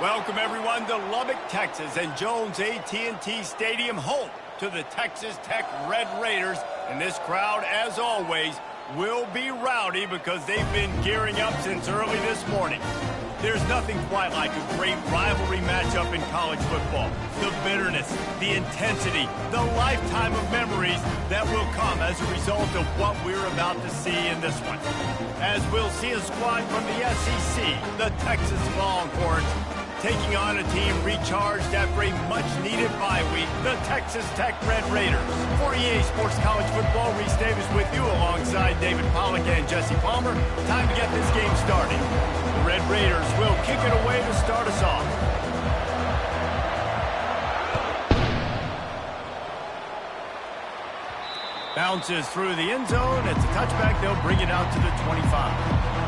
Welcome, everyone, to Lubbock, Texas, and Jones AT&T Stadium, home to the Texas Tech Red Raiders. And this crowd, as always, will be rowdy because they've been gearing up since early this morning. There's nothing quite like a great rivalry matchup in college football. The bitterness, the intensity, the lifetime of memories that will come as a result of what we're about to see in this one. As we'll see a squad from the SEC, the Texas Longhorns, taking on a team recharged after a much-needed bye week, the Texas Tech Red Raiders. For EA Sports College Football, Reese Davis with you alongside David Pollack and Jesse Palmer. Time to get this game started. The Red Raiders will kick it away to start us off. Bounces through the end zone. It's a touchback. They'll bring it out to the 25.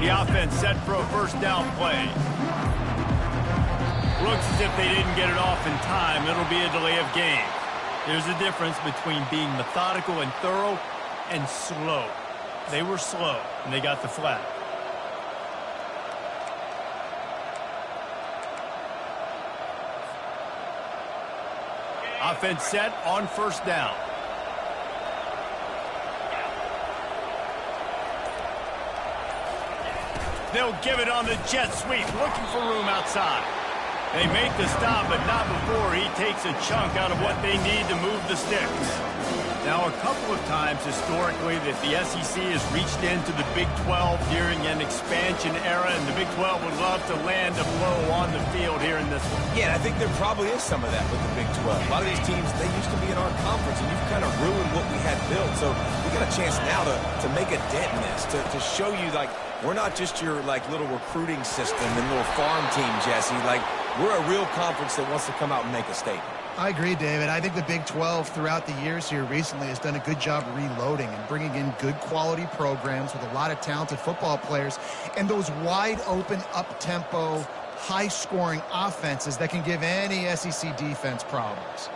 The offense set for a first down play. Looks as if they didn't get it off in time. It'll be a delay of game. There's a difference between being methodical and thorough and slow. They were slow, and they got the flag. Offense set on first down. They'll give it on the jet sweep, looking for room outside. They make the stop, but not before he takes a chunk out of what they need to move the sticks. Now, a couple of times historically that the SEC has reached into the Big 12 during an expansion era, and the Big 12 would love to land a blow on the field here in this one. Yeah, I think there probably is some of that with the Big 12. A lot of these teams, they used to be in our conference, and you've kind of ruined what we had built. So we got a chance now to make a dent in this, to show you, like, we're not just your, like, little recruiting system and little farm team, Jesse. Like, we're a real conference that wants to come out and make a statement. I agree, David. I think the Big 12 throughout the years here recently has done a good job reloading and bringing in good quality programs with a lot of talented football players and those wide open, up-tempo, high-scoring offenses that can give any SEC defense problems.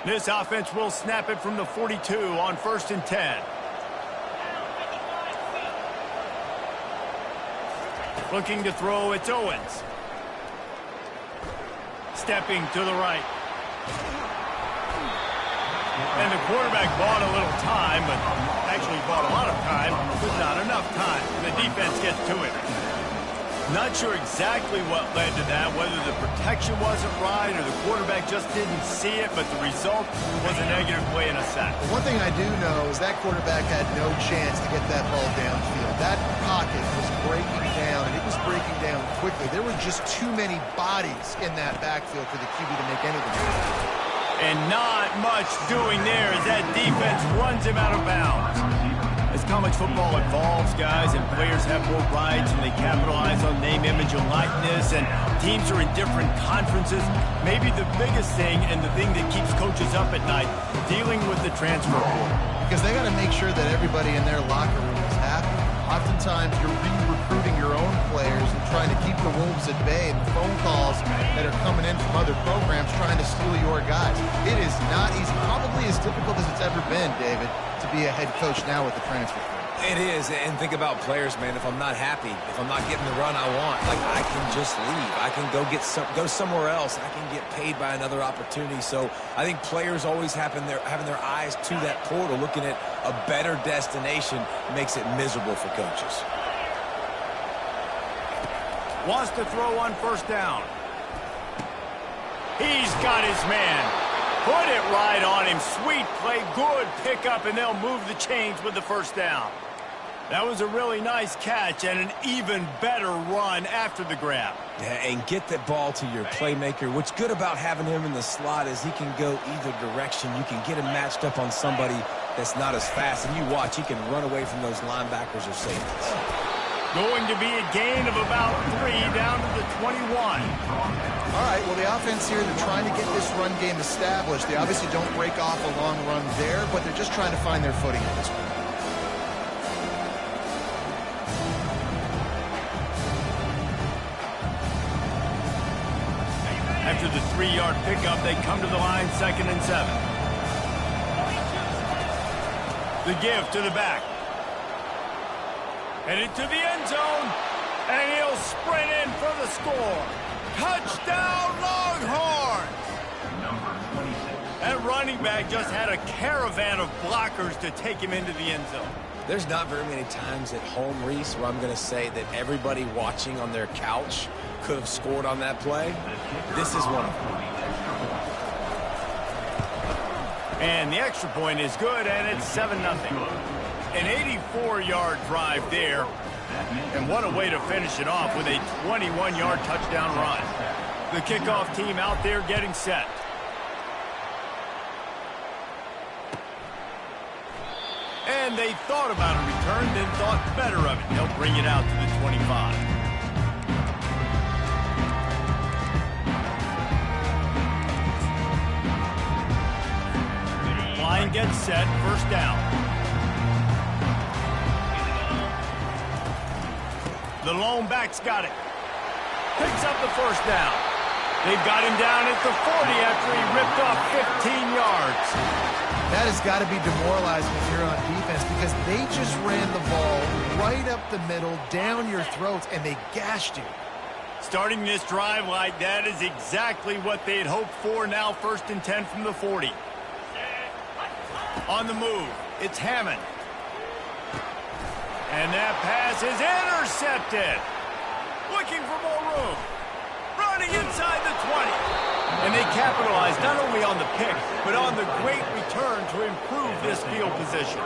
This offense will snap it from the 42 on 1st and 10. Looking to throw, it's Owens. Stepping to the right. And the quarterback bought a little time, but actually bought a lot of time, but not enough time. The defense gets to it. Not sure exactly what led to that, whether the protection wasn't right or the quarterback just didn't see it, but the result was a negative play and a sack. One thing I do know is that quarterback had no chance to get that ball downfield. That pocket was breaking down, and it was breaking down quickly. There were just too many bodies in that backfield for the QB to make anything happen. And not much doing there as that defense runs him out of bounds. As college football evolves, guys, and players have more rights and they capitalize on name, image, and likeness, and teams are in different conferences, maybe the biggest thing and the thing that keeps coaches up at night, dealing with the transfer portal. Because they got to make sure that everybody in their locker room is happy. Oftentimes, you're re-recruiting your own players and trying to keep the wolves at bay, and the phone calls that are coming in from other programs trying to steal your guys. It is not easy, probably as difficult as it's ever been, David, to be a head coach now with the transfer portal. It is, and think about players, man. If I'm not happy, if I'm not getting the run I want, like, I can just leave. I can go somewhere else. I can get paid by another opportunity. So I think players always having their eyes to that portal, looking at a better destination, makes it miserable for coaches. Wants to throw on first down. He's got his man. Put it right on him. Sweet play, good pickup, and they'll move the chains with the first down. That was a really nice catch and an even better run after the grab. Yeah, and get that ball to your playmaker. What's good about having him in the slot is he can go either direction. You can get him matched up on somebody that's not as fast, and you watch, he can run away from those linebackers or safeties. Going to be a gain of about 3 down to the 21. All right, well, the offense here, they're trying to get this run game established. They obviously don't break off a long run there, but they're just trying to find their footing at this point. After the 3-yard pickup, they come to the line, 2nd and 7. The give to the back. Headed to the end zone, and he'll sprint in for the score. Touchdown, Longhorns! That running back just had a caravan of blockers to take him into the end zone. There's not very many times at home, Reese, where I'm going to say that everybody watching on their couch could have scored on that play. This is one of them. And the extra point is good, and it's 7-0. An 84-yard drive there. And what a way to finish it off with a 21-yard touchdown run. The kickoff team out there getting set. And they thought about a return, then thought better of it. They'll bring it out to the 25. Line gets set, first down. The lone back's got it. Picks up the first down. They've got him down at the 40 after he ripped off 15 yards. That has got to be demoralizing if you're on defense because they just ran the ball right up the middle, down your throats, and they gashed you. Starting this drive like that is exactly what they had hoped for. Now 1st and 10 from the 40. On the move, it's Hammond. And that pass is intercepted. Looking for more room. Running inside the 20. And they capitalized not only on the pick, but on the great return to improve this field position.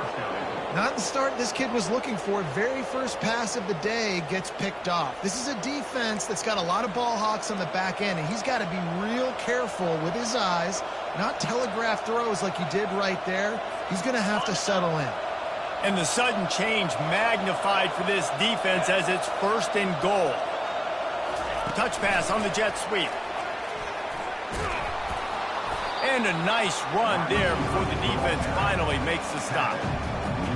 Not the start this kid was looking for. Very first pass of the day gets picked off. This is a defense that's got a lot of ball hawks on the back end, and he's got to be real careful with his eyes, not telegraph throws like he did right there. He's going to have to settle in. And the sudden change magnified for this defense as it's 1st and goal. Touch pass on the jet sweep. And a nice run there before the defense finally makes the stop.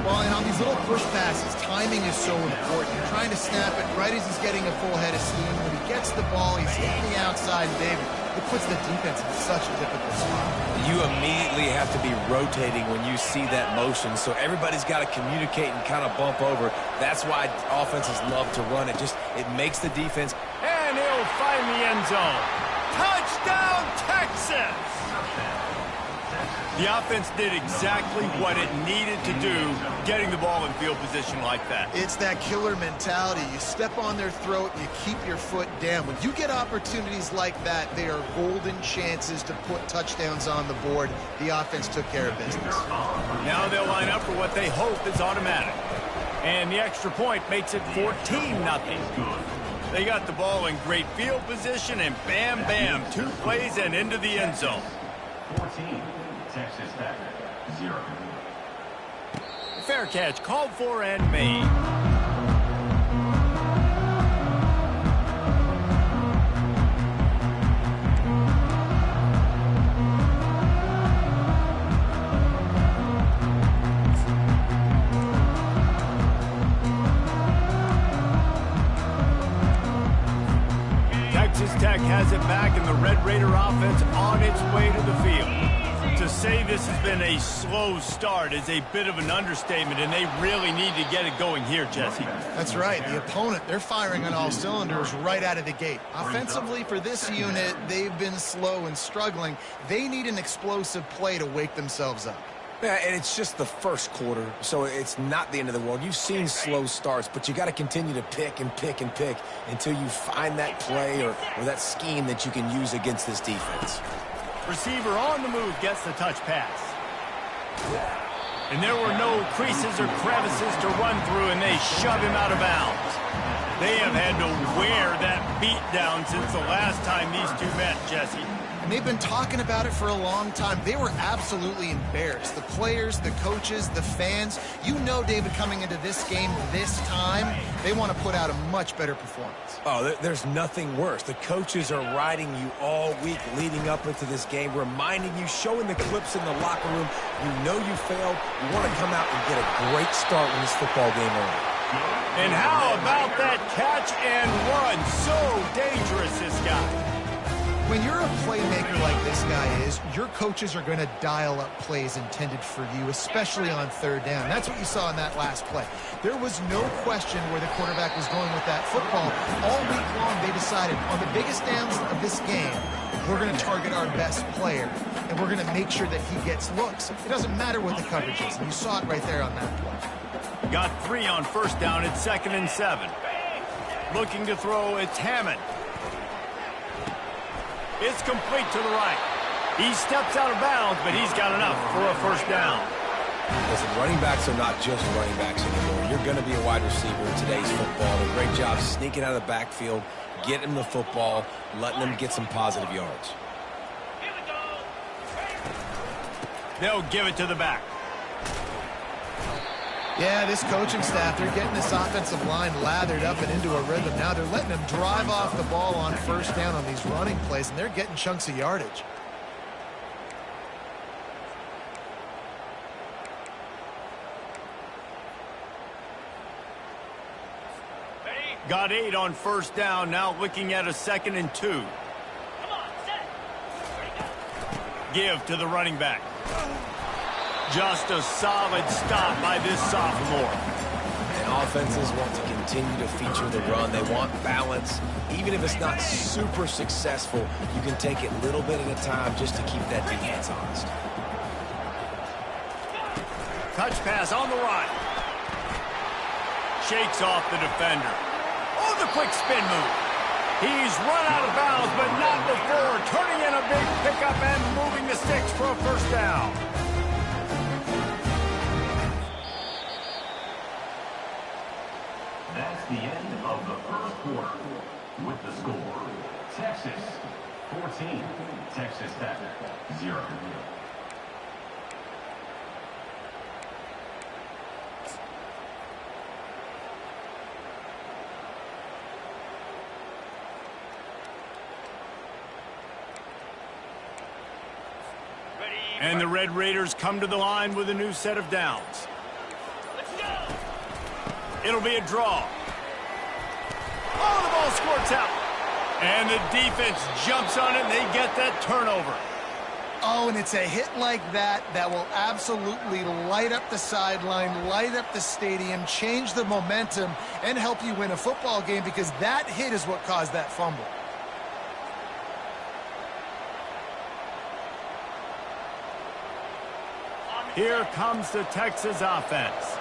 Well, and on these little push passes, timing is so important. You're trying to snap it right as he's getting a full head of steam. When he gets the ball, he's hitting the outside, David. It puts the defense in such a difficult spot. You immediately have to be rotating when you see that motion, so everybody's got to communicate and kind of bump over. That's why offenses love to run it. It makes the defense. And he'll find the end zone. Touchdown, Texas! The offense did exactly what it needed to do, getting the ball in field position like that. It's that killer mentality. You step on their throat and you keep your foot down. When you get opportunities like that, they are golden chances to put touchdowns on the board. The offense took care of business. Now they'll line up for what they hope is automatic. And the extra point makes it 14-0. They got the ball in great field position, and bam, bam, 2 plays and into the end zone. 14. Texas Tech, 0. Fair catch called for and made. Texas Tech has it back, and the Red Raider offense on its way to the field. To say this has been a slow start is a bit of an understatement, and they really need to get it going here, Jesse. That's right. The opponent, they're firing on all cylinders right out of the gate. Offensively, for this unit, they've been slow and struggling. They need an explosive play to wake themselves up. Yeah, and it's just the first quarter, so it's not the end of the world. You've seen slow starts, but you got to continue to pick and pick and pick until you find that play or that scheme that you can use against this defense. Receiver on the move gets the touch pass. And there were no creases or crevices to run through, and they shove him out of bounds. They have had to wear that beat down since the last time these two met, Jesse. And they've been talking about it for a long time. They were absolutely embarrassed. The players, the coaches, the fans. You know, David, coming into this game this time, they want to put out a much better performance. Oh, there's nothing worse. The coaches are riding you all week leading up into this game, reminding you, showing the clips in the locker room. You know you failed. You want to come out and get a great start when this football game ends. And how about that catch and run? So dangerous, this guy. When you're a playmaker like this guy is, your coaches are going to dial up plays intended for you, especially on third down. That's what you saw in that last play. There was no question where the quarterback was going with that football. All week long, they decided on the biggest downs of this game, we're going to target our best player, and we're going to make sure that he gets looks. It doesn't matter what the coverage is, and you saw it right there on that play. Got 3 on first down. It's 2nd and 7. Looking to throw, it's Hammond. It's complete to the right. He steps out of bounds, but he's got enough for a first down. Listen, running backs are not just running backs anymore. You're going to be a wide receiver in today's football. A great job sneaking out of the backfield, getting them the football, letting them get some positive yards. They'll give it to the back. Yeah, this coaching staff, they're getting this offensive line lathered up and into a rhythm. Now they're letting them drive off the ball on first down on these running plays, and they're getting chunks of yardage. Got 8 on first down, now looking at a 2nd and 2. Give to the running back. Just a solid stop by this sophomore. And offenses want to continue to feature the run. They want balance. Even if it's not super successful, you can take it a little bit at a time just to keep that defense honest. Touch pass on the right. Shakes off the defender. Oh, the quick spin move. He's run out of bounds, but not before turning in a big pickup and moving the sticks for a first down. That's the end of the first quarter. With the score, Texas 14, Texas Tech 0. And the Red Raiders come to the line with a new set of downs. It'll be a draw. Oh, the ball squirts out. And the defense jumps on it, and they get that turnover. Oh, and it's a hit like that that will absolutely light up the sideline, light up the stadium, change the momentum, and help you win a football game, because that hit is what caused that fumble. Here comes the Texas offense.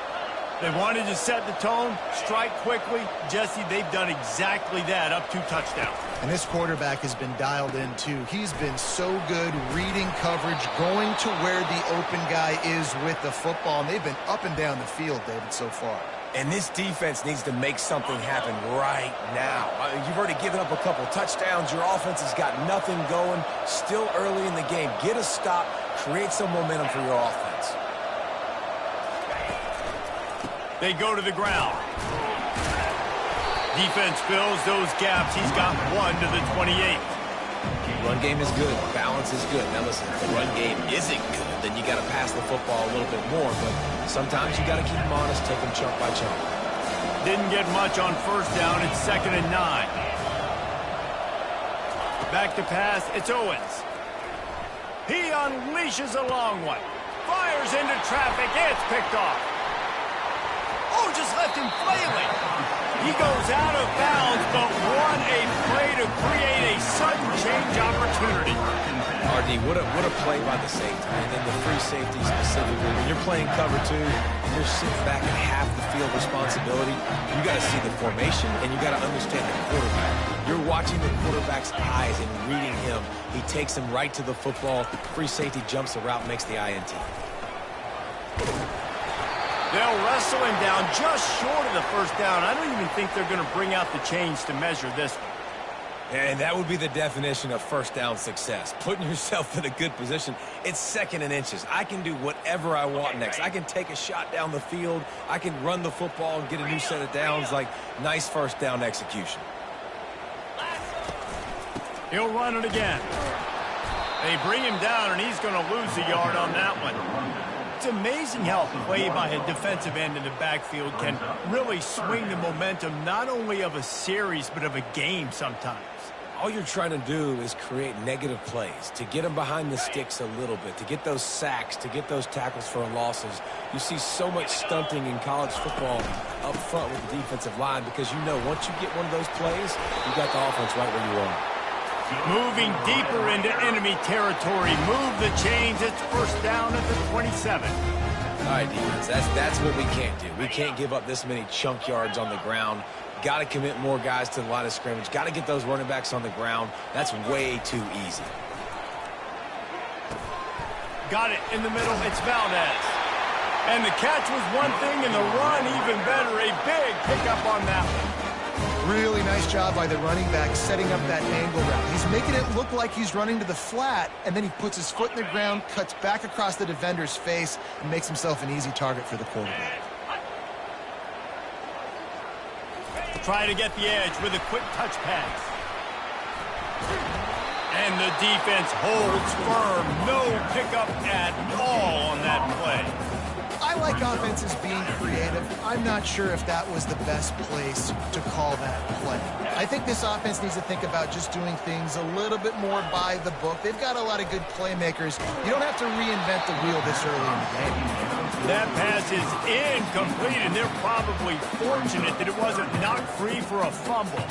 They wanted to set the tone, strike quickly. Jesse, they've done exactly that, up 2 touchdowns. And this quarterback has been dialed in, too. He's been so good reading coverage, going to where the open guy is with the football. And they've been up and down the field, David, so far. And this defense needs to make something happen right now. You've already given up a couple touchdowns. Your offense has got nothing going. Still early in the game. Get a stop. Create some momentum for your offense. They go to the ground. Defense fills those gaps. He's got 1 to the 28. Run game is good. Balance is good. Now listen, if the run game isn't good, then you got to pass the football a little bit more. But sometimes you got to keep them honest, take them chunk by chunk. Didn't get much on first down. It's 2nd and 9. Back to pass. It's Owens. He unleashes a long one. Fires into traffic. It's picked off. Oh, just left him flailing. He goes out of bounds, but what a play to create a sudden change opportunity. RD, what a play by the safety, and then the free safety specifically. When you're playing cover two and you're sitting back at half the field responsibility, you got to see the formation and you got to understand the quarterback. You're watching the quarterback's eyes and reading him. He takes him right to the football. Free safety jumps the route, makes the INT. They'll wrestle him down just short of the first down. I don't even think they're going to bring out the chains to measure this one. And that would be the definition of first down success. Putting yourself in a good position. It's 2nd and inches. I can do whatever I want next. I can take a shot down the field. I can run the football and get a new set of downs. Like, nice first down execution. He'll run it again. They bring him down, and he's going to lose a yard on that one. It's amazing how a play by a defensive end in the backfield can really swing the momentum not only of a series but of a game sometimes. All you're trying to do is create negative plays, to get them behind the sticks a little bit, to get those sacks, to get those tackles for losses. You see so much stunting in college football up front with the defensive line because you know once you get one of those plays, you got the offense right where you are. Moving deeper into enemy territory. Move the chains. It's first down at the 27. All right, defense, that's what we can't do. We can't give up this many chunk yards on the ground. Got to commit more guys to the line of scrimmage. Got to get those running backs on the ground. That's way too easy. Got it in the middle. It's Valdez. And the catch was one thing, and the run even better. A big pickup on that one. Really nice job by the running back setting up that angle route. He's making it look like he's running to the flat, and then he puts his foot in the ground, cuts back across the defender's face, and makes himself an easy target for the quarterback. Try to get the edge with a quick touch pass. And the defense holds firm. No pickup at all on that play. I like offenses being creative. I'm not sure if that was the best place to call that play. I think this offense needs to think about just doing things a little bit more by the book. They've got a lot of good playmakers. You don't have to reinvent the wheel this early in the game. That pass is incomplete, and they're probably fortunate that it wasn't knocked free for a fumble.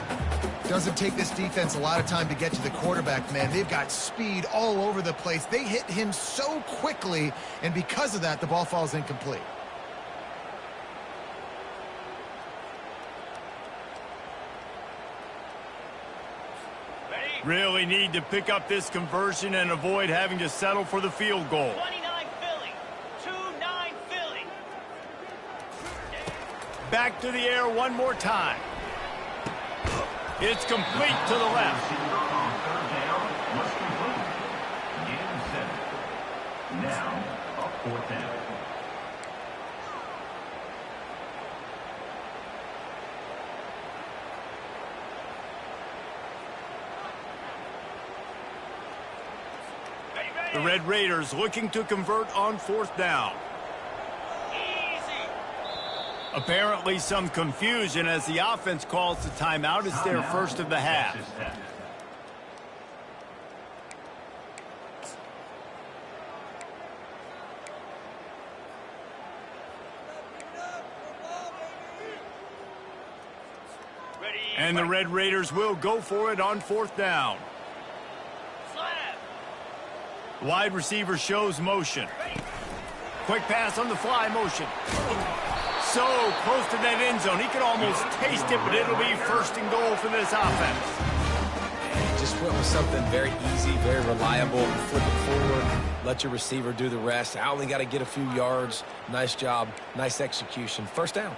Doesn't take this defense a lot of time to get to the quarterback, man. They've got speed all over the place. They hit him so quickly, and because of that, the ball falls incomplete. Really need to pick up this conversion and avoid having to settle for the field goal. 29 Philly. 2-9 Philly. Back to the air one more time. It's complete to the left. Third down was complete. Game 7. Now, a 4th down. The Red Raiders looking to convert on 4th down. Apparently some confusion as the offense calls the timeout. It's their first of the half. And the Red Raiders will go for it on 4th down. Wide receiver shows motion. Quick pass on the fly motion. So close to that end zone. He could almost taste it, but it'll be first and goal for this offense. And just went with something very easy, very reliable. Flip it forward, let your receiver do the rest. I only got to get a few yards. Nice job, nice execution. First down.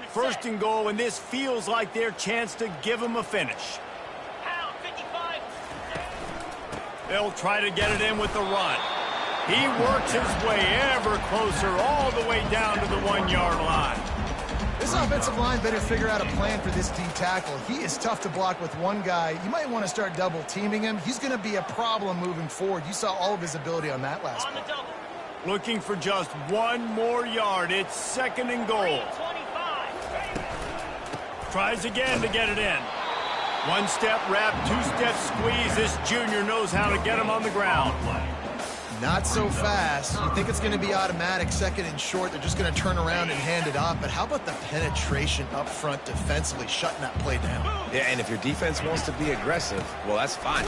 First and goal, and this feels like their chance to give them a finish. They'll try to get it in with the run. He works his way ever closer all the way down to the 1-yard line. This offensive line better figure out a plan for this D tackle. He is tough to block with one guy. You might want to start double teaming him. He's going to be a problem moving forward. You saw all of his ability on that last play. Looking for just one more yard. It's 2nd and goal. Tries again to get it in. One-step wrap, two-step squeeze. This junior knows how to get him on the ground. Not so fast. You think it's going to be automatic, second and short. They're just going to turn around and hand it off. But how about the penetration up front defensively, shutting that play down? Yeah, and if your defense wants to be aggressive, well, that's fine.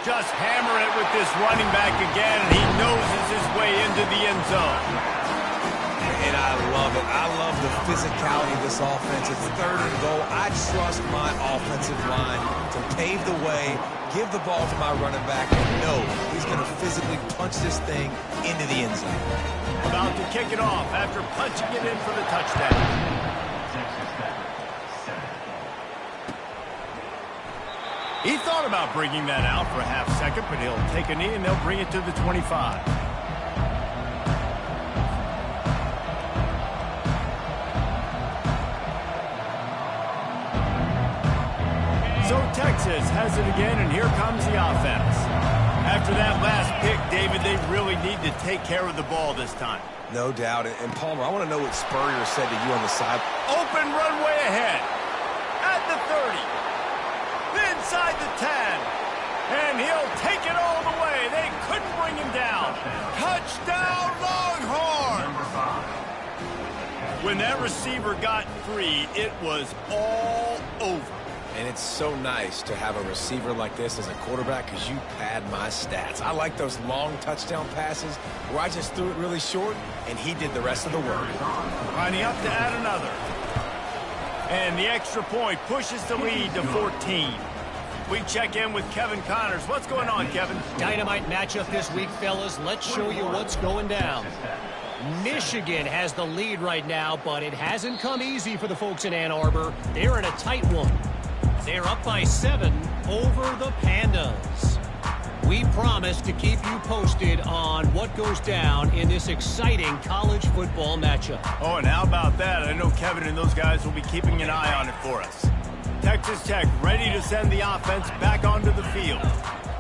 Just hammer it with this running back again, and he noses his way into the end zone. And I love it. I love the physicality of this offense. It's third and goal. I trust my offensive line to pave the way, give the ball to my running back, and know he's going to physically punch this thing into the end zone. About to kick it off after punching it in for the touchdown. He thought about bringing that out for a half second, but he'll take a knee and they'll bring it to the 25. So Texas has it again, and here comes the offense. After that last pick, David, they really need to take care of the ball this time. No doubt. And Palmer, I want to know what Spurrier said to you on the side. Open runway ahead. At the 30. Inside the 10. And he'll take it all the way. They couldn't bring him down. Touchdown, Longhorns! When that receiver got free, it was all over. And it's so nice to have a receiver like this as a quarterback because you pad my stats. I like those long touchdown passes where I just threw it really short and he did the rest of the work. Lining up to add another. And the extra point pushes the lead to 14. We check in with Kevin Connors. What's going on, Kevin? Dynamite matchup this week, fellas. Let's show you what's going down. Michigan has the lead right now, but it hasn't come easy for the folks in Ann Arbor. They're in a tight one. They're up by 7 over the Pandas. We promise to keep you posted on what goes down in this exciting college football matchup. Oh, and how about that? I know Kevin and those guys will be keeping an eye on it for us. Texas Tech ready to send the offense back onto the field.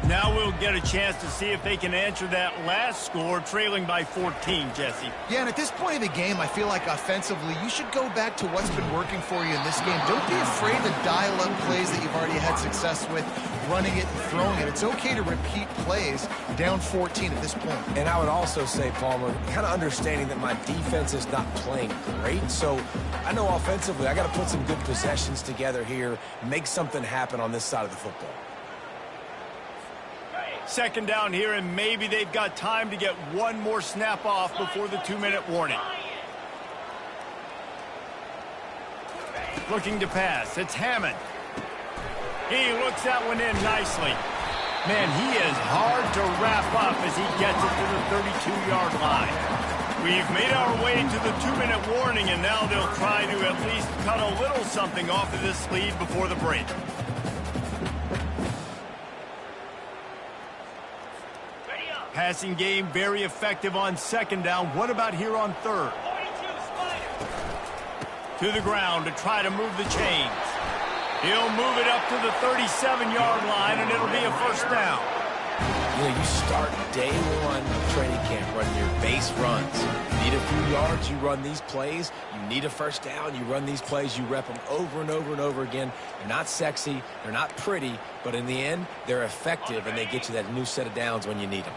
Now we'll get a chance to see if they can answer that last score, trailing by 14, Jesse. Yeah, and at this point of the game, I feel like offensively, you should go back to what's been working for you in this game. Don't be afraid to dial up plays that you've already had success with, running it and throwing it. It's okay to repeat plays down 14 at this point. And I would also say, Palmer, kind of understanding that my defense is not playing great. So I know offensively, I got to put some good possessions together here, make something happen on this side of the football. Second down here, and maybe they've got time to get one more snap off before the 2-minute warning. Looking to pass. It's Hammond. He looks that one in nicely. Man, he is hard to wrap up as he gets it to the 32-yard line. We've made our way to the 2-minute warning, and now they'll try to at least cut a little something off of this lead before the break. Passing game very effective on second down. What about here on third? To the ground to try to move the chains. He'll move it up to the 37-yard line, and it'll be a first down. You know, you start day one of training camp running your base runs. You need a few yards, you run these plays. You need a first down, you run these plays. You rep them over and over and over again. They're not sexy, they're not pretty, but in the end, they're effective, and they get you that new set of downs when you need them.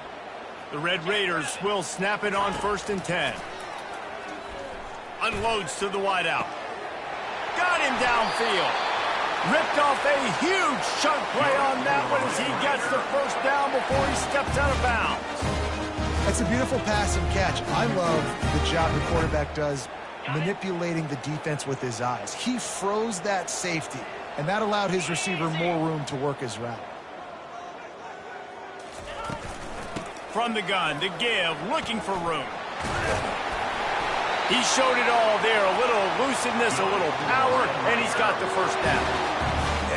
The Red Raiders will snap it on 1st and 10. Unloads to the wideout. Got him downfield. Ripped off a huge chunk play on that one as he gets the first down before he steps out of bounds. That's a beautiful pass and catch. I love the job the quarterback does manipulating the defense with his eyes. He froze that safety, and that allowed his receiver more room to work his route. From the gun to give, looking for room. He showed it all there, a little elusiveness, a little power, and he's got the first down.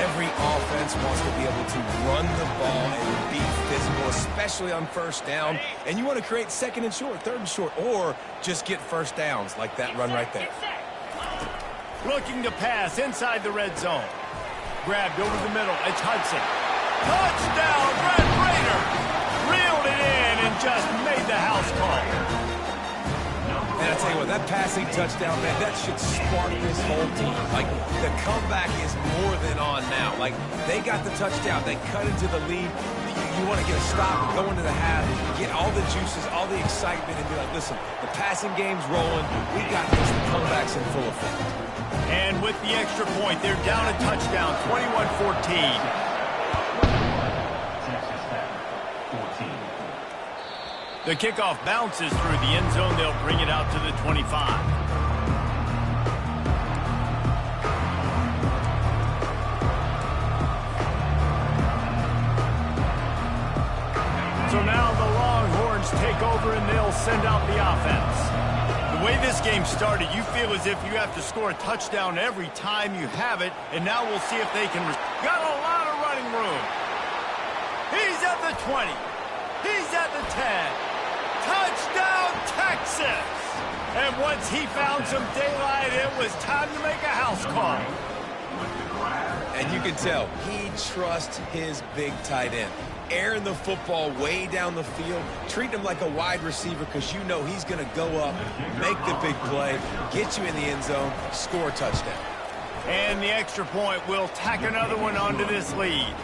Every offense wants to be able to run the ball and be physical, especially on first down. And you want to create second and short, third and short, or just get first downs like that run right there. Looking to pass inside the red zone. Grabbed over the middle. It's Hudson. Touchdown, Red Raiders! Reeled it in and just made the house call. And I tell you what, that passing touchdown, man, that should spark this whole team. Like, the comeback is more than on now. Like, they got the touchdown. They cut into the lead. You want to get a stop and go into the half, get all the juices, all the excitement, and be like, listen, the passing game's rolling. We got this. The comeback's in full effect. And with the extra point, they're down a touchdown, 21-14. The kickoff bounces through the end zone. They'll bring it out to the 25. So now the Longhorns take over and they'll send out the offense. The way this game started, you feel as if you have to score a touchdown every time you have it, and now we'll see if they can. Got a lot of running room. He's at the 20. He's at the 10. Touchdown, Texas! And once he found some daylight, it was time to make a house call. And you can tell he trusts his big tight end. Airing the football way down the field, treating him like a wide receiver because you know he's going to go up, make the big play, get you in the end zone, score a touchdown. And the extra point will tack another one onto this lead.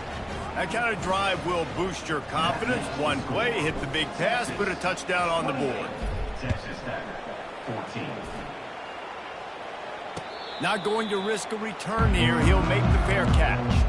That kind of drive will boost your confidence. One play, hit the big pass, put a touchdown on the board. Texas Tech, 14. Not going to risk a return here. He'll make the fair catch.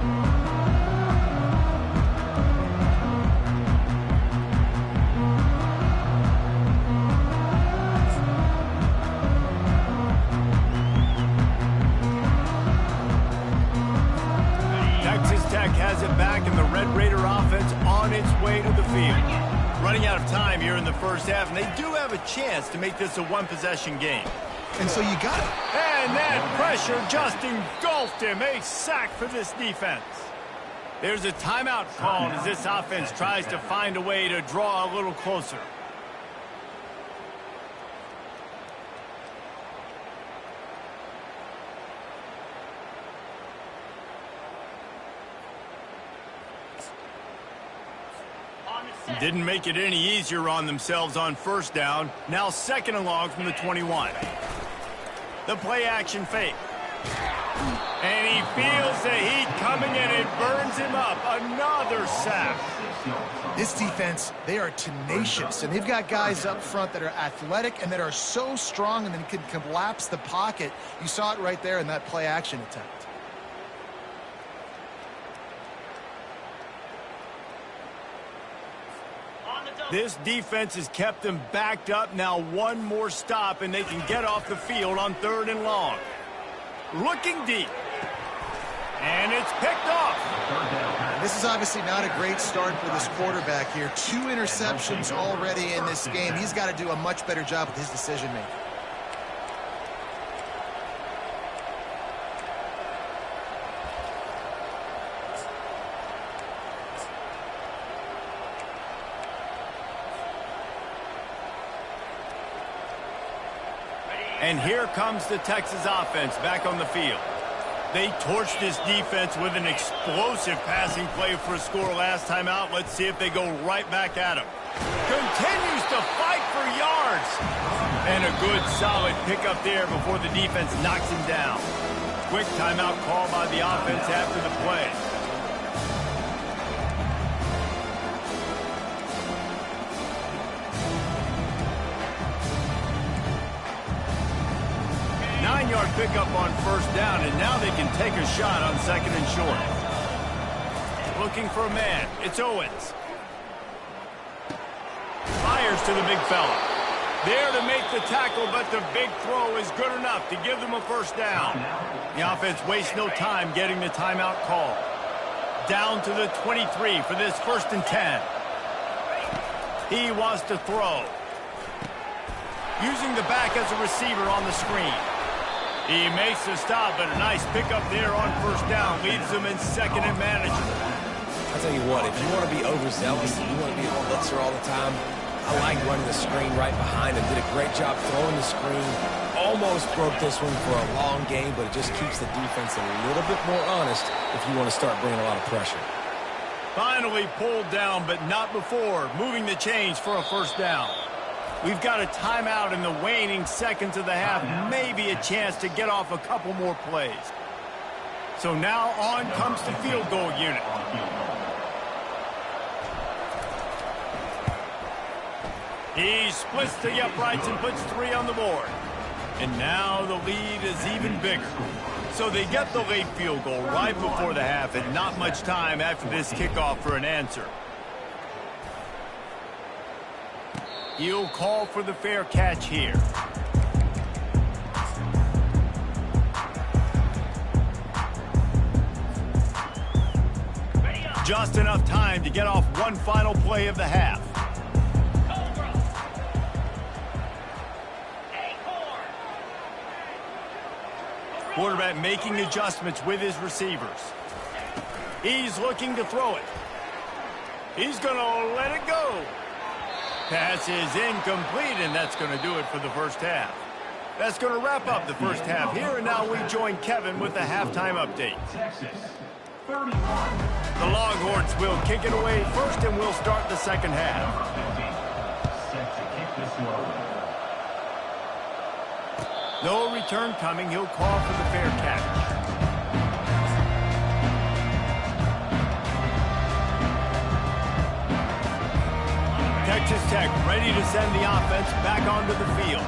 Has it back, and the Red Raider offense on its way to the field. Running out of time here in the first half, and they do have a chance to make this a one-possession game. And so you got it. And that pressure just engulfed him. A sack for this defense. There's a timeout called as this offense tries to find a way to draw a little closer. Didn't make it any easier on themselves on first down. Now second and long from the 21. The play action fake. And he feels the heat coming and it burns him up. Another sack. This defense, they are tenacious, and they've got guys up front that are athletic and that are so strong and then can collapse the pocket. You saw it right there in that play action attempt. This defense has kept them backed up. Now one more stop, and they can get off the field on third and long. Looking deep. And it's picked off. This is obviously not a great start for this quarterback here. 2 interceptions already in this game. He's got to do a much better job with his decision-making. And here comes the Texas offense back on the field. They torched this defense with an explosive passing play for a score last time out. Let's see if they go right back at him. Continues to fight for yards. And a good, solid pickup there before the defense knocks him down. Quick timeout call by the offense after the play. Nine-yard pickup on first down, and now they can take a shot on second and short. Looking for a man. It's Owens. Fires to the big fella. There to make the tackle, but the big throw is good enough to give them a first down. The offense wastes no time getting the timeout call. Down to the 23 for this 1st and 10. He wants to throw. Using the back as a receiver on the screen. He makes the stop, but a nice pickup there on first down. Leaves them in second and manageable. I'll tell you what, if you want to be overzealous, you want to be a blitzer all the time, I like running the screen right behind him. Did a great job throwing the screen. Almost broke this one for a long game, but it just keeps the defense a little bit more honest if you want to start bringing a lot of pressure. Finally pulled down, but not before. Moving the chains for a first down. We've got a timeout in the waning seconds of the half. Maybe a chance to get off a couple more plays. So now on comes the field goal unit. He splits the uprights and puts 3 on the board. And now the lead is even bigger. So they get the late field goal right before the half and not much time after this kickoff for an answer. He'll call for the fair catch here. Just enough time to get off one final play of the half. Quarterback making adjustments with his receivers. He's looking to throw it. He's going to let it go. Pass is incomplete, and that's going to do it for the first half. That's going to wrap up the first half here, and now we join Kevin with the halftime update. Texas, 31. The Longhorns will kick it away first, and we'll start the second half. Set to kick this one. No return coming. He'll call for the fair catch. Texas Tech ready to send the offense back onto the field.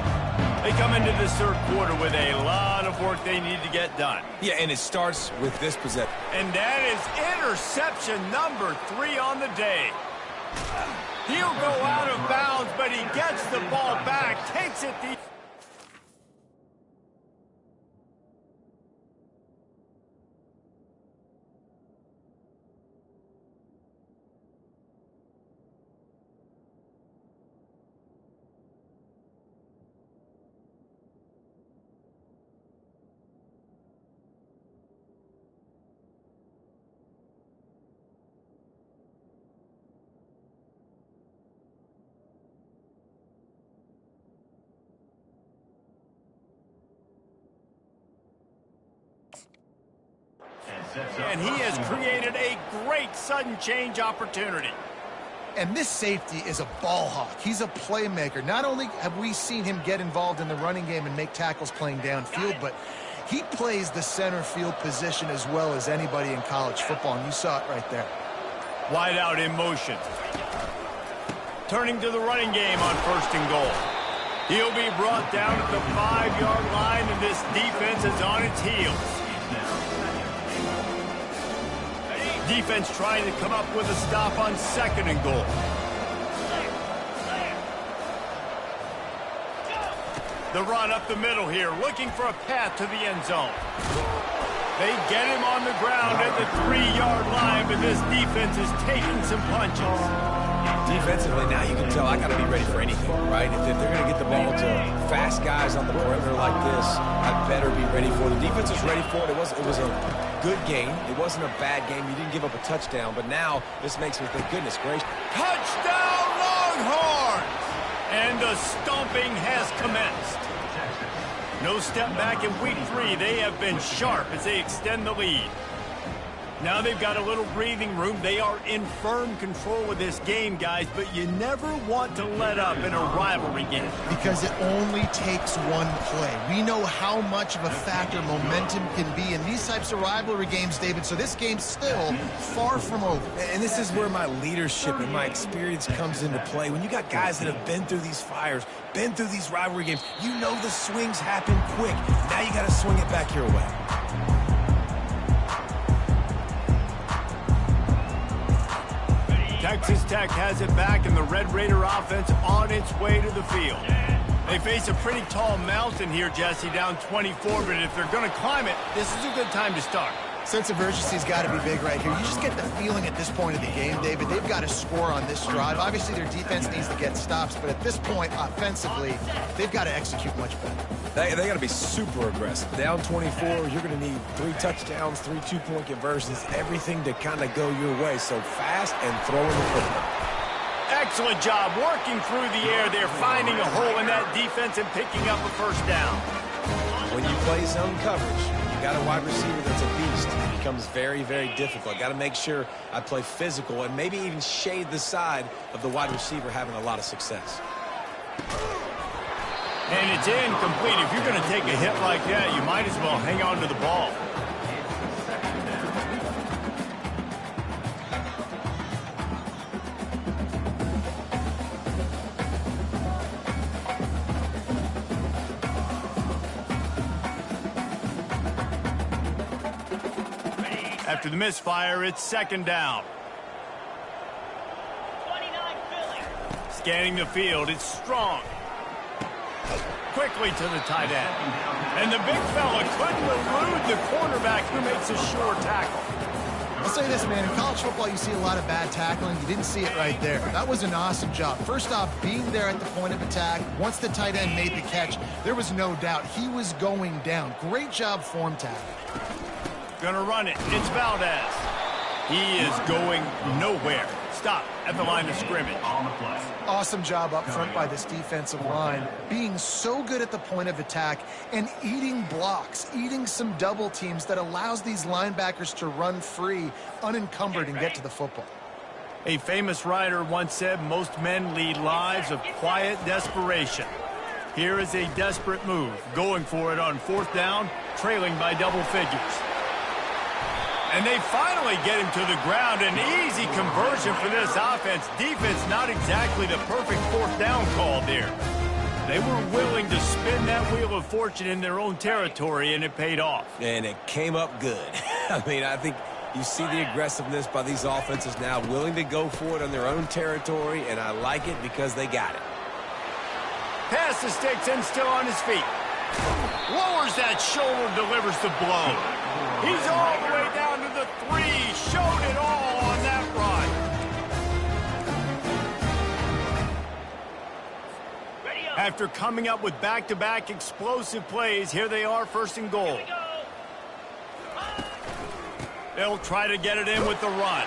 They come into this third quarter with a lot of work they need to get done. Yeah, and it starts with this possession. And that is interception number 3 on the day. He'll go out of bounds, but he gets the ball back, takes it deep. And he has created a great sudden change opportunity. And this safety is a ball hawk. He's a playmaker. Not only have we seen him get involved in the running game and make tackles playing downfield, but he plays the center field position as well as anybody in college football, and you saw it right there. Wide out in motion. Turning to the running game on 1st and goal. He'll be brought down at the 5-yard line, and this defense is on its heels. Defense trying to come up with a stop on 2nd and goal. The run up the middle here, looking for a path to the end zone. They get him on the ground at the 3-yard line, but this defense is taking some punches. Defensively, now you can tell I got to be ready for anything, right? If they're going to get the ball to fast guys on the perimeter like this, I better be ready for it. The defense is ready for it. It was a good game. It wasn't a bad game. You didn't give up a touchdown, but now this makes me think, goodness gracious. Touchdown, Longhorns! And the stomping has commenced. No step back in week 3. They have been sharp as they extend the lead. Now they've got a little breathing room. They are in firm control of this game, guys, but you never want to let up in a rivalry game. Because it only takes one play. We know how much of a factor momentum can be in these types of rivalry games, David, so this game's still far from over. And this is where my leadership and my experience comes into play. When you got guys that have been through these fires, been through these rivalry games, you know the swings happen quick. Now you got to swing it back your way. Texas Tech has it back, and the Red Raider offense on its way to the field. They face a pretty tall mountain here, Jesse, down 24, but if they're going to climb it, this is a good time to start. Sense of urgency's got to be big right here. You just get the feeling at this point of the game, David, they've got to score on this drive. Obviously, their defense needs to get stops, but at this point, offensively, they've got to execute much better. They got to be super aggressive. Down 24, you're going to need 3 touchdowns, 3 2-point conversions, everything to kind of go your way. So fast and throwing the football. Excellent job working through the air. They're finding a hole in that defense and picking up a first down. When you play zone coverage, you got a wide receiver that's a beast. It becomes very, very difficult. Got to make sure I play physical and maybe even shade the side of the wide receiver having a lot of success. And it's incomplete. If you're going to take a hit like that, you might as well hang on to the ball. After the misfire, it's second down. 29 Philly. Scanning the field, it's Strong. Quickly to the tight end. And the big fella couldn't elude the cornerback who makes a sure tackle. I'll say this, man. In college football, you see a lot of bad tackling. You didn't see it right there. That was an awesome job. First off, being there at the point of attack. Once the tight end made the catch, there was no doubt he was going down. Great job form tackle. Gonna run it. It's Valdez. He is going nowhere. Stop at the line of scrimmage. On the play. Awesome job up front by this defensive line, being so good at the point of attack and eating blocks, eating some double teams that allows these linebackers to run free, unencumbered, and get to the football. A famous writer once said, most men lead lives of quiet desperation. Here is a desperate move, going for it on fourth down, trailing by double figures. And they finally get him to the ground. An easy conversion for this offense. Defense not exactly the perfect fourth down call there. They were willing to spin that wheel of fortune in their own territory, and it paid off. And it came up good. I mean, I think you see the aggressiveness by these offenses now, willing to go for it on their own territory, and I like it because they got it. Pass the sticks and still on his feet. Lowers that shoulder, delivers the blow. He's all the way down to the 3. Showed it all on that run. After coming up with back-to-back explosive plays, here they are, first and goal. They'll try to get it in with the run.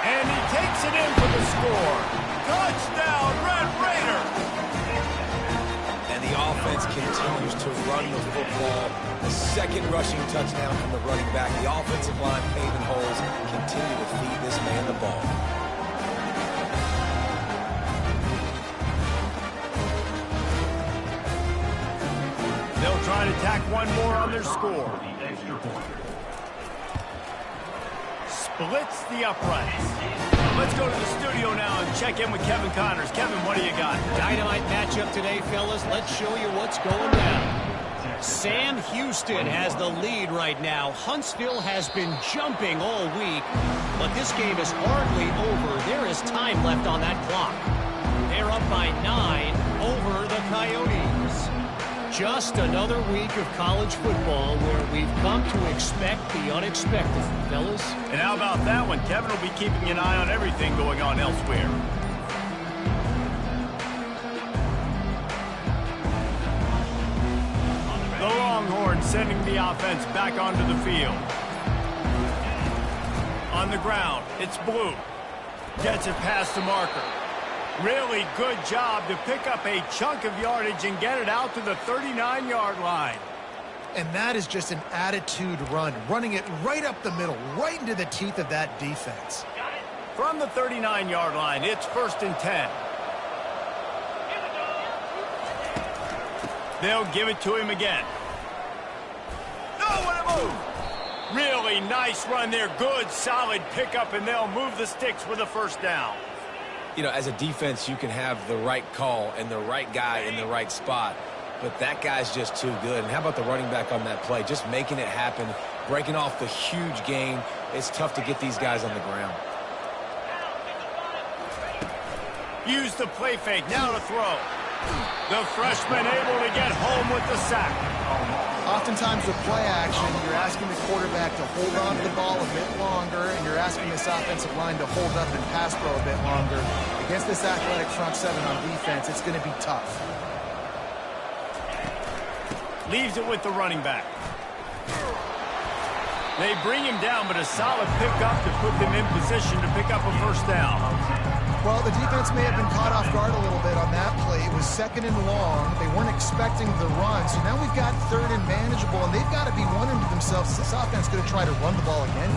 And he takes it in for the score. Touchdown, Red Raider! And the offense continues to run the football. The second rushing touchdown from the running back. The offensive line paving holes. Continue to feed this man the ball. They'll try to tack one more on their score. The extra point. Splits the uprights. Let's go to the studio now and check in with Kevin Connors. Kevin, what do you got? Dynamite matchup today, fellas. Let's show you what's going down. Sam Houston has the lead right now. Huntsville has been jumping all week, but this game is hardly over. There is time left on that clock. They're up by 9 over the Coyotes. Just another week of college football where we've come to expect the unexpected, fellas. And how about that one? Kevin will be keeping an eye on everything going on elsewhere. The Longhorns sending the offense back onto the field. On the ground, it's Blue. Gets it past the marker. Really good job to pick up a chunk of yardage and get it out to the 39-yard line. And that is just an attitude run, running it right up the middle, right into the teeth of that defense. From the 39-yard line, it's first and 10. They'll give it to him again. No, what a move! Really nice run there. Good, solid pickup, and they'll move the sticks with a first down. You know, as a defense, you can have the right call and the right guy in the right spot, but that guy's just too good. And how about the running back on that play? Just making it happen, breaking off the huge gain. It's tough to get these guys on the ground. Use the play fake, now to throw. The freshman able to get home with the sack. Oftentimes with play action, you're asking the quarterback to hold on to the ball a bit longer, and you're asking this offensive line to hold up and pass pro a bit longer. Against this athletic front seven on defense, it's going to be tough. Leaves it with the running back. They bring him down, but a solid pickup to put them in position to pick up a first down. Well, the defense may have been caught off guard a little bit on that play. It was second and long. They weren't expecting the run. So now we've got third and manageable, and they've got to be wondering to themselves, is this offense going to try to run the ball again?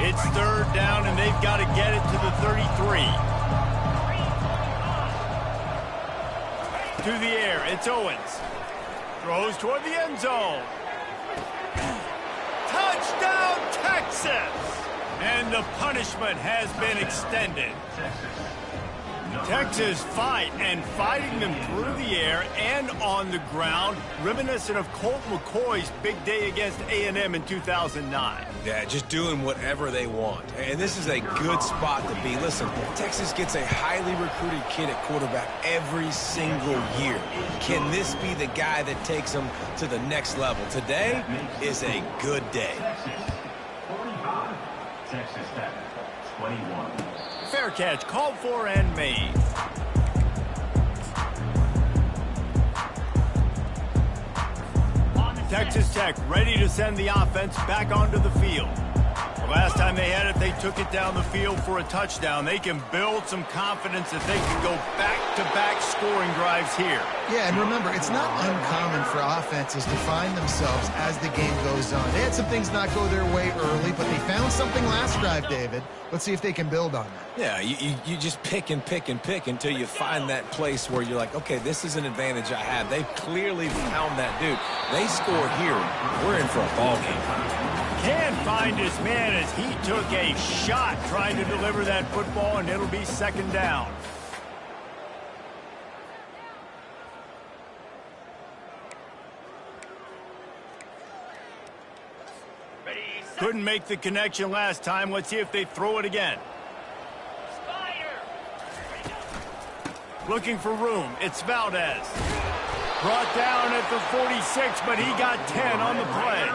It's third down, and they've got to get it to the 33. to the air. It's Owens. Throws toward the end zone. Touchdown, Texas! And the punishment has been extended. Texas fighting them through the air and on the ground, reminiscent of Colt McCoy's big day against A&M in 2009. Yeah, just doing whatever they want. And this is a good spot to be. Listen, Texas gets a highly recruited kid at quarterback every single year. Can this be the guy that takes them to the next level? Today is a good day. Texas Tech, 21. Fair catch called for and made. Texas Tech ready to send the offense back onto the field. The last time they had it, they took it down the field for a touchdown. They can build some confidence that they can go back-to-back scoring drives here. Yeah, and remember, it's not uncommon for offenses to find themselves as the game goes on. They had some things not go their way early, but they found something last drive, David. Let's see if they can build on that. Yeah, you just pick and pick and pick until you find that place where you're like, okay, this is an advantage I have. They've clearly found that dude. They score here, we're in for a ball game. Can't find his man as he took a shot trying to deliver that football, and it'll be second down. Couldn't make the connection last time. Let's see if they throw it again. Looking for room. It's Valdez. Brought down at the 46, but he got 10 on the play.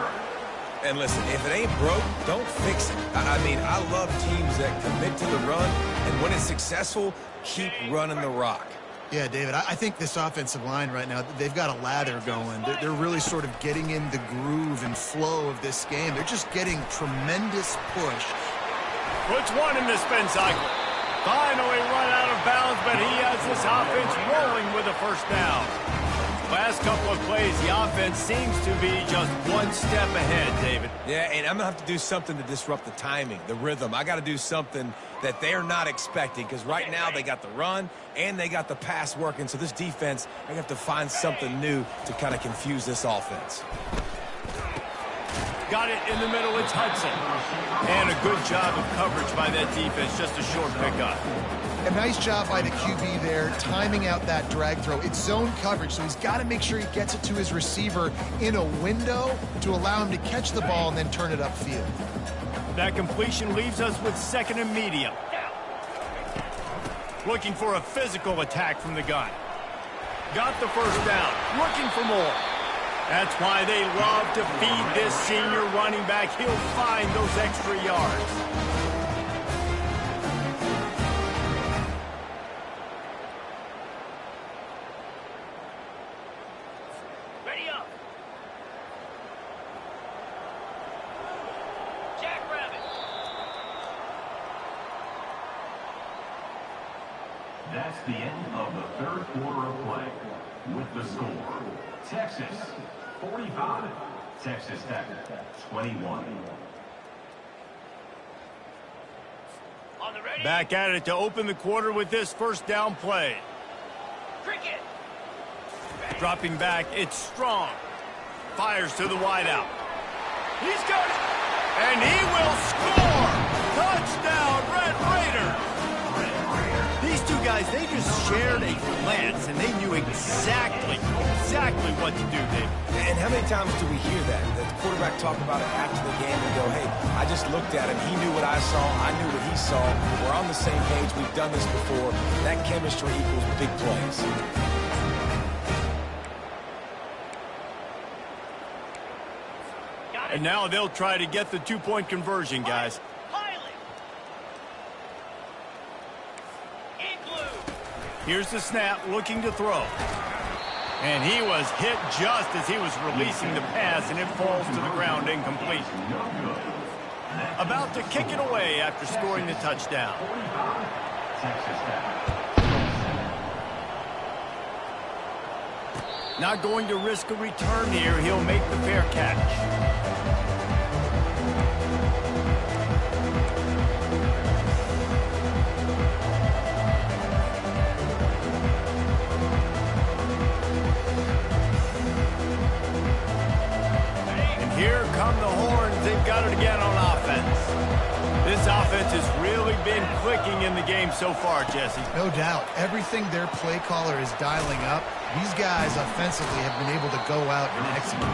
And listen, if it ain't broke, don't fix it. I mean, I love teams that commit to the run, and when it's successful, keep running the rock. Yeah, David, I think this offensive line right now, they've got a lather going. They're really sort of getting in the groove and flow of this game. They're just getting tremendous push. Puts one in the spin cycle. Finally run out of bounds, but he has this offense rolling with a first down. Last couple of plays, the offense seems to be just one step ahead, David. Yeah, and I'm going to have to do something to disrupt the timing, the rhythm. I got to do something that they're not expecting, because right now they got the run and they got the pass working. So this defense, they have to find something new to kind of confuse this offense. Got it in the middle. It's Hudson. And a good job of coverage by that defense. Just a short pickup. A nice job by the QB there, timing out that drag throw. It's zone coverage, so he's got to make sure he gets it to his receiver in a window to allow him to catch the ball and then turn it upfield. That completion leaves us with second and medium. Looking for a physical attack from the gun. Got the first down. Looking for more. That's why they love to feed this senior running back. He'll find those extra yards. Ready up. Jackrabbit. That's the end of the third quarter of play. With the score, Texas 45, Texas Tech 21. On the ready. Back at it to open the quarter with this first down play. Cricket. Dropping back, it's Strong. Fires to the wideout. He's got it. And he will score! Touchdown, Red Raiders! These two guys, they just shared a glance, and they knew exactly what to do, Dave. And how many times do we hear that? The quarterback talk about it after the game and go, hey, I just looked at him. He knew what I saw. I knew what he saw. We're on the same page. We've done this before. That chemistry equals big plays. And now they'll try to get the two-point conversion, guys. Here's the snap, looking to throw. And he was hit just as he was releasing the pass, and it falls to the ground incomplete. About to kick it away after scoring the touchdown. Not going to risk a return here. He'll make the fair catch. Here come the horns. They've got it again on offense. This offense has really been clicking in the game so far, Jesse. No doubt. Everything their play caller is dialing up, these guys offensively have been able to go out and execute.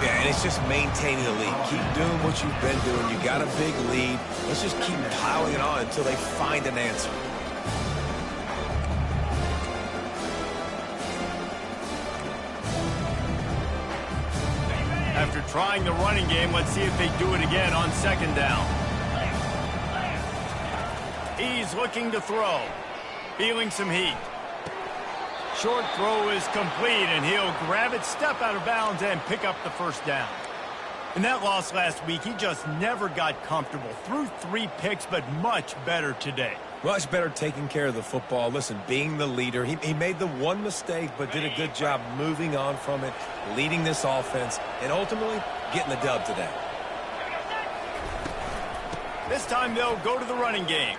Yeah, and it's just maintaining the lead. Keep doing what you've been doing. You got a big lead. Let's just keep piling it on until they find an answer. After trying the running game, let's see if they do it again on second down. He's looking to throw. Feeling some heat. Short throw is complete, and he'll grab it, step out of bounds, and pick up the first down. In that loss last week, he just never got comfortable. Threw 3 picks, but much better today. Much better taking care of the football. Listen, being the leader, he made the one mistake, but did a good job moving on from it, leading this offense, and ultimately getting the dub today. This time they'll go to the running game.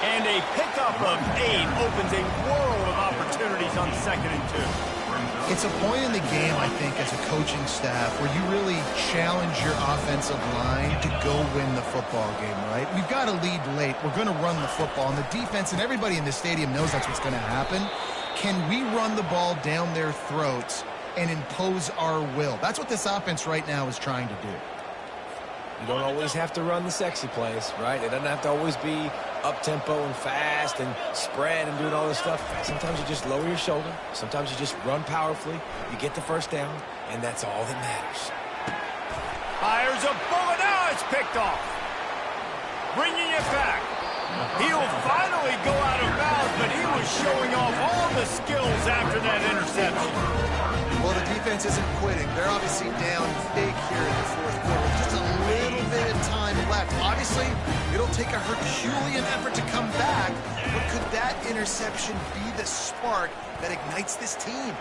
And a pickup of 8 opens a world of opportunities on 2nd and 2. It's a point in the game, I think, as a coaching staff where you really challenge your offensive line to go win the football game, right? We've got to lead late. We're going to run the football. And the defense and everybody in the stadium knows that's what's going to happen. Can we run the ball down their throats and impose our will? That's what this offense right now is trying to do. You don't always have to run the sexy plays, right? It doesn't have to always be up-tempo and fast and spread and doing all this stuff. Sometimes you just lower your shoulder. Sometimes you just run powerfully. You get the first down, and that's all that matters. Fires a bullet. Now it's picked off. Bringing it back. He'll finally go out of bounds, but he was showing off all the skills after that interception. Well, the defense isn't quitting. They're obviously down big here in the 4th quarter. Just a little bit of time left. Obviously, it'll take a Herculean effort to come back, but could that interception be the spark that ignites this team?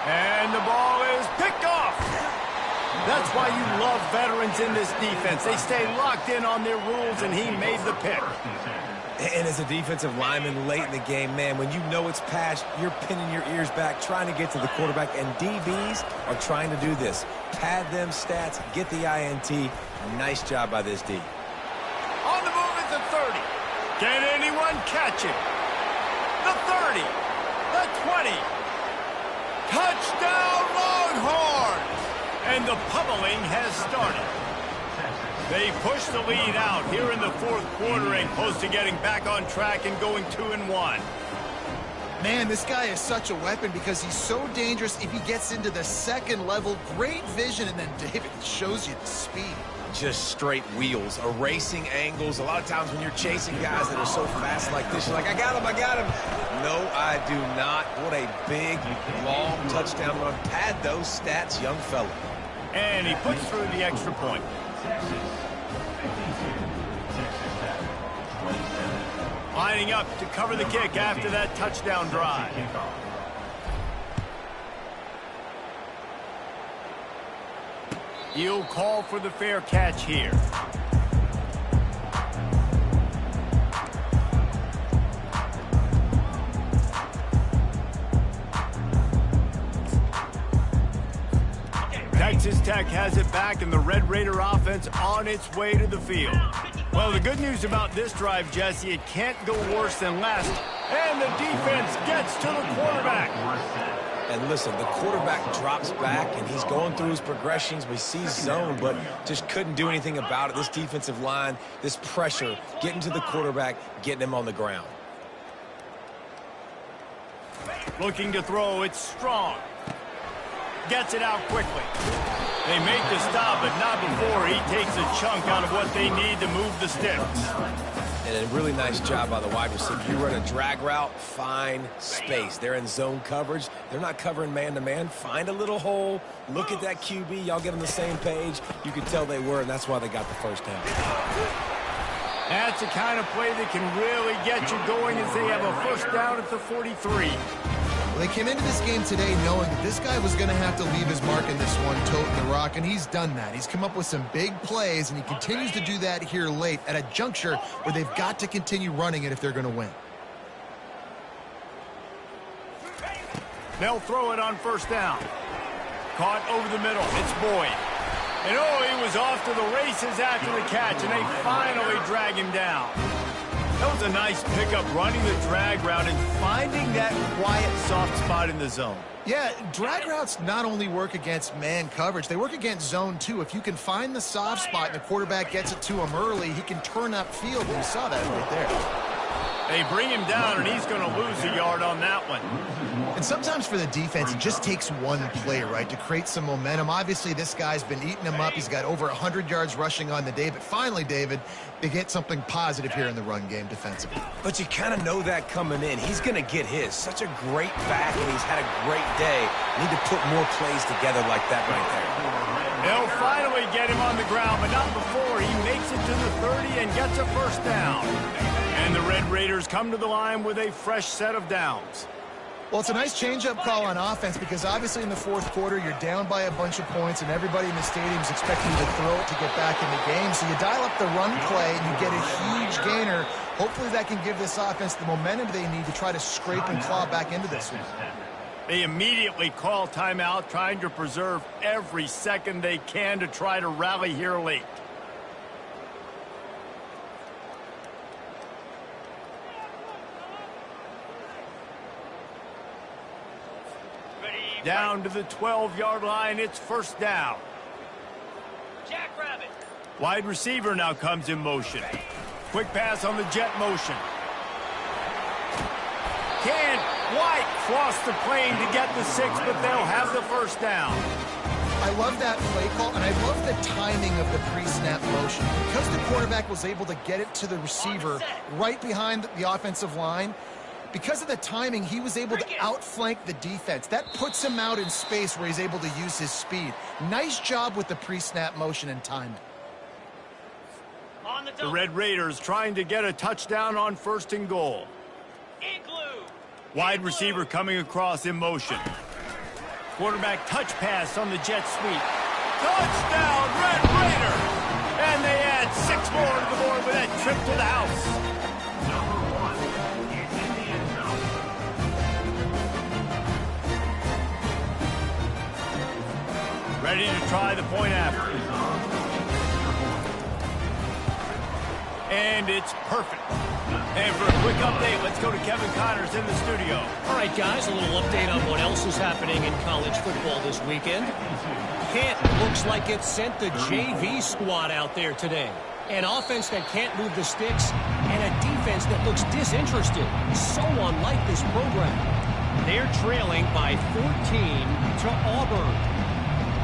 And the ball is picked off. That's why you love veterans in this defense. They stay locked in on their rules, and he made the pick. And as a defensive lineman late in the game, man, when you know it's passed, you're pinning your ears back, trying to get to the quarterback, and DBs are trying to do this. Pad them stats, get the INT. Nice job by this D. On the move at the 30. Can anyone catch it? The 30. The 20. Touchdown Longhorns! And the pummeling has started. They push the lead out here in the 4th quarter and close to getting back on track and going 2-1. Man, this guy is such a weapon because he's so dangerous if he gets into the 2nd level. Great vision, and then David shows you the speed. Just straight wheels, erasing angles. A lot of times when you're chasing guys that are so fast like this, you're like, I got him, I got him. No, I do not. What a big, long touchdown run. Pad those stats, young fella. And he puts through the extra point. Lining up to cover the kick after that touchdown drive. He'll call for the fair catch here. Texas Tech has it back, and the Red Raider offense on its way to the field. Well, the good news about this drive, Jesse, it can't go worse than last. And the defense gets to the quarterback. And listen, the quarterback drops back, and he's going through his progressions. We see zone, but just couldn't do anything about it. This defensive line, this pressure, getting to the quarterback, getting him on the ground. Looking to throw, it's Strong. Gets it out quickly. They make the stop, but not before he takes a chunk out of what they need to move the sticks. And a really nice job by the wide receiver. You run a drag route, find space. They're in zone coverage. They're not covering man-to-man. Find a little hole. Look at that QB. Y'all get on the same page. You could tell they were, and that's why they got the first down. That's the kind of play that can really get you going as they have a first down at the 43. Well, they came into this game today knowing that this guy was going to have to leave his mark in this one, toting the rock, and he's done that. He's come up with some big plays, and he continues to do that here late at a juncture where they've got to continue running it if they're going to win. They'll throw it on first down. caught over the middle. It's Boyd. And oh, he was off to the races after the catch, and they finally drag him down. That was a nice pickup, running the drag route and finding that quiet, soft spot in the zone. Yeah, drag routes not only work against man coverage, they work against zone too. If you can find the soft spot and the quarterback gets it to him early, he can turn upfield. We saw that right there. They bring him down, and he's going to lose a yard on that one. And sometimes for the defense, it just takes one play, right, to create some momentum. Obviously, this guy's been eating him up. He's got over 100 yards rushing on the day. But finally, David, they get something positive here in the run game defensively. But you kind of know that coming in. He's going to get his. Such a great back, and he's had a great day. Need to put more plays together like that right there. They'll finally get him on the ground, but not before he makes it to the 30 and gets a first down. And the Red Raiders come to the line with a fresh set of downs. Well, it's a nice change-up call on offense because obviously in the fourth quarter, you're down by a bunch of points and everybody in the stadium is expecting you to throw it to get back in the game. So you dial up the run play and you get a huge gainer. Hopefully that can give this offense the momentum they need to try to scrape and claw back into this one. They immediately call timeout, trying to preserve every second they can to try to rally here late. Down to the 12-yard line, it's first down. Jackrabbit. Wide receiver now comes in motion. Quick pass on the jet motion. Can White cross the plane to get the 6, but they'll have the first down. I love that play call, and I love the timing of the pre-snap motion. Because the quarterback was able to get it to the receiver right behind the offensive line, because of the timing, he was able to outflank the defense. That puts him out in space where he's able to use his speed. Nice job with the pre-snap motion and timing. The Red Raiders trying to get a touchdown on first and goal. Wide receiver coming across in motion. Quarterback touch pass on the jet sweep. Touchdown, Red Raiders! And they add 6 more to the board with that trip to the house. Ready to try the point after. And it's perfect. And for a quick update, let's go to Kevin Connors in the studio. All right, guys, a little update on what else is happening in college football this weekend. Canton looks like it sent the JV squad out there today. An offense that can't move the sticks and a defense that looks disinterested. So unlike this program. They're trailing by 14 to Auburn.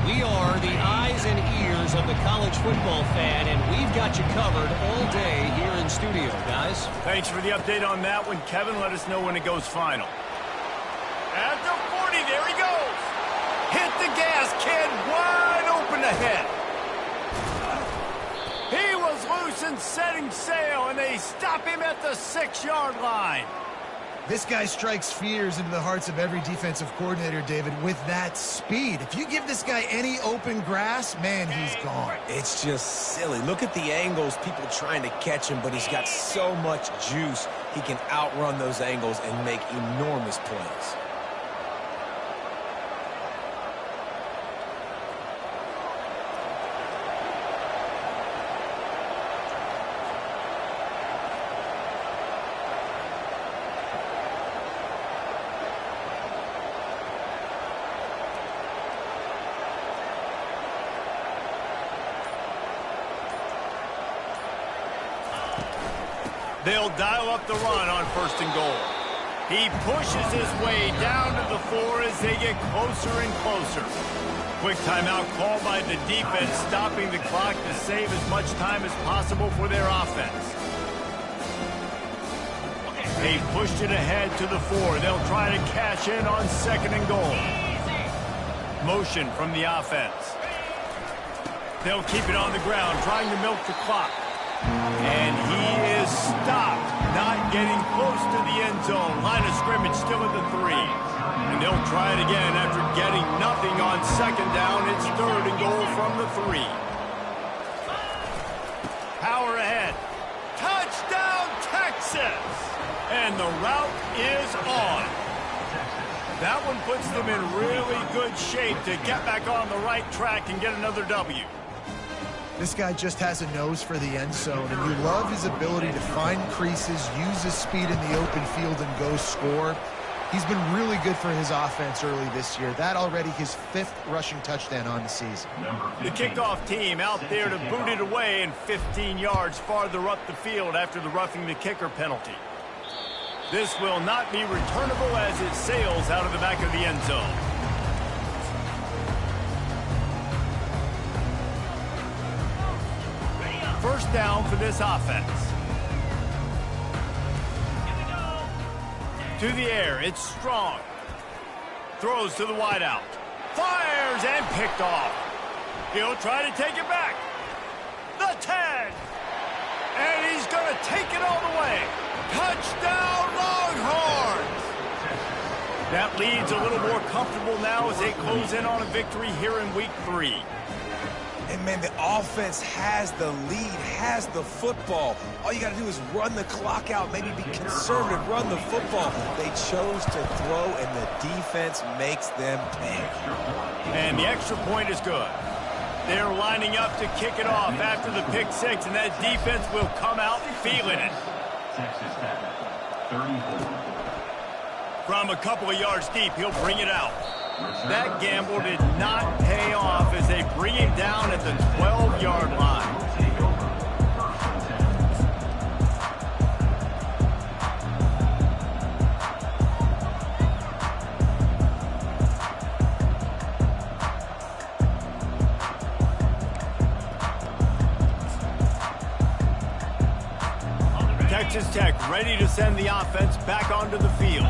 We are the eyes and ears of the college football fan, and we've got you covered all day here in studio, guys. Thanks for the update on that one, Kevin. Let us know when it goes final. At the 40, there he goes. Hit the gas, kid, wide open ahead. He was loose and setting sail, and they stop him at the 6-yard line. This guy strikes fears into the hearts of every defensive coordinator, David, with that speed. If you give this guy any open grass, man, he's gone. It's just silly. Look at the angles, people trying to catch him, but he's got so much juice. He can outrun those angles and make enormous plays. They'll dial up the run on first and goal. He pushes his way down to the 4 as they get closer and closer. Quick timeout called by the defense, stopping the clock to save as much time as possible for their offense. They pushed it ahead to the 4. They'll try to cash in on second and goal. Motion from the offense. They'll keep it on the ground, trying to milk the clock. And he is stopped, not getting close to the end zone. Line of scrimmage still at the 3. And they'll try it again after getting nothing on second down. It's third and goal from the 3. Power ahead. Touchdown, Texas! And the route is on. That one puts them in really good shape to get back on the right track and get another W. This guy just has a nose for the end zone, and you love his ability to find creases, use his speed in the open field, and go score. He's been really good for his offense early this year. That already his 5th rushing touchdown on the season. The kickoff team out there to boot it away and 15 yards farther up the field after the roughing the kicker penalty. This will not be returnable as it sails out of the back of the end zone. First down for this offense. To the air, it's Strong. Throws to the wideout. Fires and picked off. He'll try to take it back. The 10. And he's going to take it all the way. Touchdown, Longhorns! That lead's a little more comfortable now as they close in on a victory here in week 3. And, man, the offense has the lead, has the football. All you got to do is run the clock out, maybe be conservative, run the football. They chose to throw, and the defense makes them pay. And the extra point is good. They're lining up to kick it off after the pick 6, and that defense will come out feeling it. Texas Tech, 34. From a couple of yards deep, he'll bring it out. That gamble did not pay off as they bring him down at the 12-yard line. Texas Tech ready to send the offense back onto the field.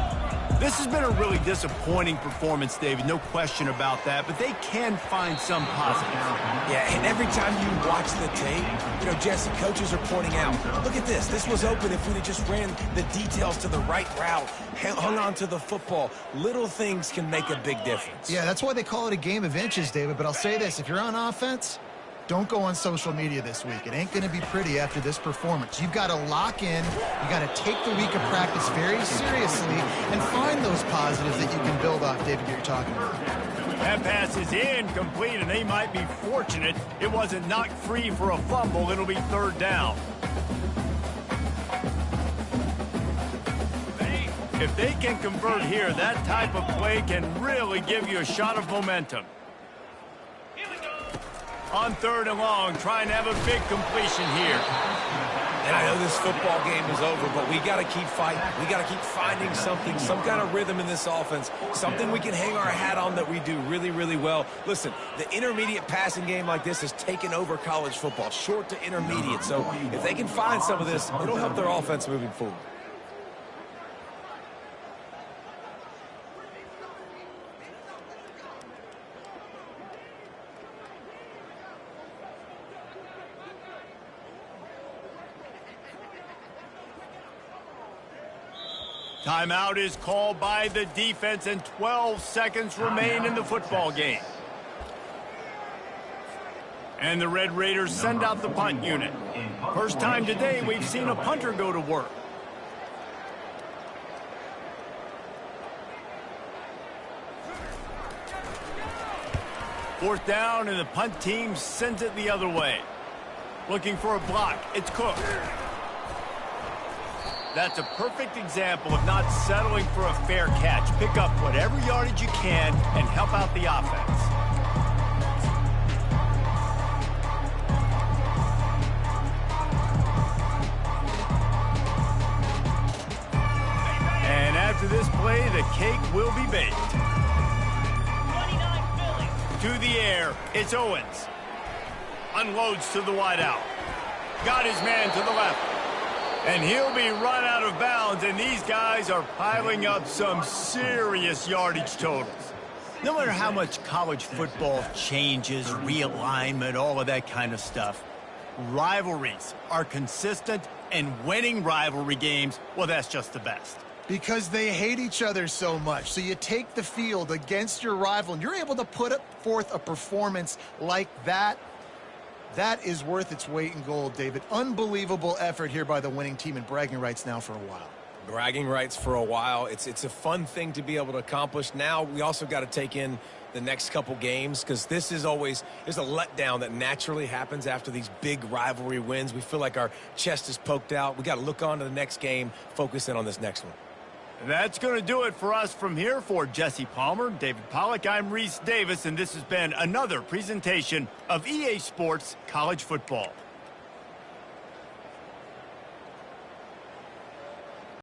This has been a really disappointing performance, David, no question about that, but they can find some positives. Yeah, and every time you watch the tape, you know, Jesse, coaches are pointing out, look at this. This was open if we had just ran the details to the right route, hung on to the football. Little things can make a big difference. Yeah, that's why they call it a game of inches, David, but I'll say this. If you're on offense, don't go on social media this week. It ain't going to be pretty after this performance. You've got to lock in. You got to take the week of practice very seriously and find those positives that you can build off, David, you're talking about. That pass is incomplete, and they might be fortunate it wasn't knocked free for a fumble. It'll be 3rd down. If they can convert here, that type of play can really give you a shot of momentum. On 3rd and long, trying to have a big completion here. And I know this football game is over, but we got to keep fighting. We got to keep finding something, some kind of rhythm in this offense, something we can hang our hat on that we do really, really well. Listen, the intermediate passing game like this has taken over college football, short to intermediate. So if they can find some of this, it'll help their offense moving forward. Timeout is called by the defense, and 12 seconds remain in the football game. And the Red Raiders send out the punt unit. First time today we've seen a punter go to work. Fourth down, and the punt team sends it the other way. Looking for a block. It's Cook. That's a perfect example of not settling for a fair catch. Pick up whatever yardage you can and help out the offense. And after this play, the cake will be baked. 29 Philly. To the air, it's Owens. Unloads to the wideout. Got his man to the left. And he'll be run out of bounds, and these guys are piling up some serious yardage totals. No matter how much college football changes, realignment, all of that kind of stuff, rivalries are consistent, and winning rivalry games, well, that's just the best. Because they hate each other so much. So you take the field against your rival, and you're able to put forth a performance like that. That is worth its weight in gold, David. Unbelievable effort here by the winning team, and bragging rights now for a while. Bragging rights for a while. It's a fun thing to be able to accomplish. Now we also got to take in the next couple games, because this is always, there's a letdown that naturally happens after these big rivalry wins. We feel like our chest is poked out. We got to look on to the next game, focus in on this next one. That's going to do it for us from here. For Jesse Palmer, David Pollack, I'm Reese Davis, and this has been another presentation of EA Sports College Football.